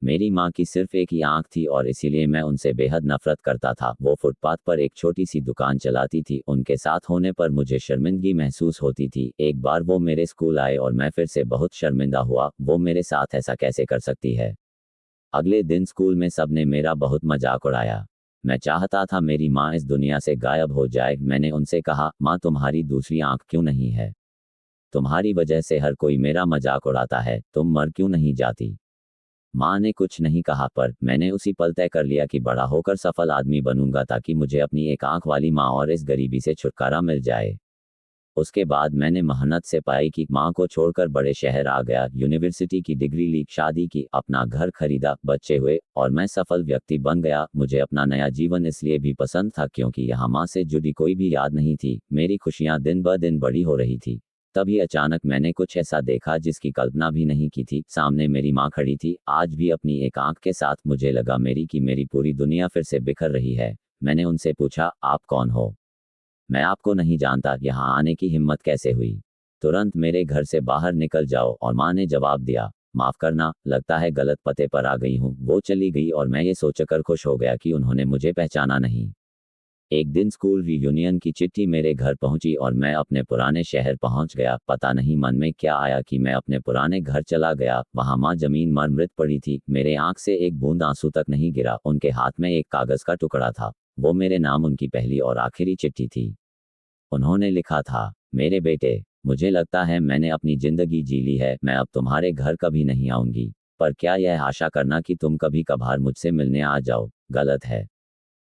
मेरी माँ की सिर्फ एक ही आंख थी और इसीलिए मैं उनसे बेहद नफरत करता था। वो फुटपाथ पर एक छोटी सी दुकान चलाती थी। उनके साथ होने पर मुझे शर्मिंदगी महसूस होती थी। एक बार वो मेरे स्कूल आए और मैं फिर से बहुत शर्मिंदा हुआ। वो मेरे साथ ऐसा कैसे कर सकती है। अगले दिन स्कूल में सबने मेरा बहुत मजाक उड़ाया। मैं चाहता था मेरी माँ इस दुनिया से गायब हो जाए। मैंने उनसे कहा, माँ तुम्हारी दूसरी आंख क्यों नहीं है? तुम्हारी वजह से हर कोई मेरा मजाक उड़ाता है, तुम मर क्यों नहीं जाती? माँ ने कुछ नहीं कहा पर मैंने उसी पल तय कर लिया कि बड़ा होकर सफल आदमी बनूंगा ताकि मुझे अपनी एक आंख वाली माँ और इस गरीबी से छुटकारा मिल जाए। उसके बाद मैंने मेहनत से पाई कि माँ को छोड़कर बड़े शहर आ गया, यूनिवर्सिटी की डिग्री ली, शादी की, अपना घर खरीदा, बच्चे हुए और मैं सफल व्यक्ति बन गया। मुझे अपना नया जीवन इसलिए भी पसंद था क्योंकि यहाँ माँ से जुड़ी कोई भी याद नहीं थी। मेरी खुशियाँ दिन ब दिन बड़ी हो रही थी। तभी अचानक मैंने कुछ ऐसा देखा जिसकी कल्पना भी नहीं की थी। सामने मेरी माँ खड़ी थी, आज भी अपनी एक आंख के साथ। मुझे लगा मेरी पूरी दुनिया फिर से बिखर रही है। मैंने उनसे पूछा, आप कौन हो? मैं आपको नहीं जानता, यहाँ आने की हिम्मत कैसे हुई? तुरंत मेरे घर से बाहर निकल जाओ। और माँ ने जवाब दिया, माफ करना, लगता है गलत पते पर आ गई हूँ। वो चली गई और मैं ये सोचकर खुश हो गया कि उन्होंने मुझे पहचाना नहीं। एक दिन स्कूल रियूनियन की चिट्ठी मेरे घर पहुंची और मैं अपने पुराने शहर पहुंच गया। पता नहीं मन में क्या आया कि मैं अपने पुराने घर चला गया। वहां माँ जमीन मर मृत पड़ी थी। मेरे आंख से एक बूंद आंसू तक नहीं गिरा। उनके हाथ में एक कागज का टुकड़ा था। वो मेरे नाम उनकी पहली और आखिरी चिट्ठी थी। उन्होंने लिखा था, मेरे बेटे, मुझे लगता है मैंने अपनी जिंदगी जी ली है। मैं अब तुम्हारे घर कभी नहीं आऊंगी। पर क्या यह आशा करना कि तुम कभी कभार मुझसे मिलने आ जाओ गलत है।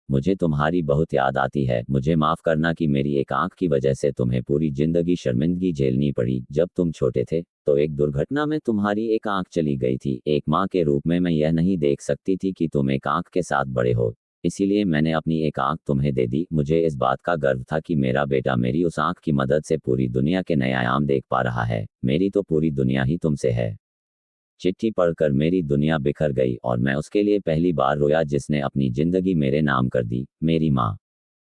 मुझे तुम्हारी बहुत याद आती है। मुझे माफ करना कि मेरी एक आंख की वजह से तुम्हें पूरी जिंदगी शर्मिंदगी झेलनी पड़ी। जब तुम छोटे थे तो एक दुर्घटना में तुम्हारी एक आंख चली गई थी। एक माँ के रूप में मैं यह नहीं देख सकती थी कि तुम एक आंख के साथ बड़े हो। इसीलिए मैंने अपनी एक आंख तुम्हें दे दी। मुझे इस बात का गर्व था कि मेरा बेटा मेरी उस आंख की मदद से पूरी दुनिया के नए आयाम देख पा रहा है। मेरी तो पूरी दुनिया ही तुमसे है। चिट्ठी पढ़कर मेरी दुनिया बिखर गई और मैं उसके लिए पहली बार रोया जिसने अपनी जिंदगी मेरे नाम कर दी, मेरी माँ।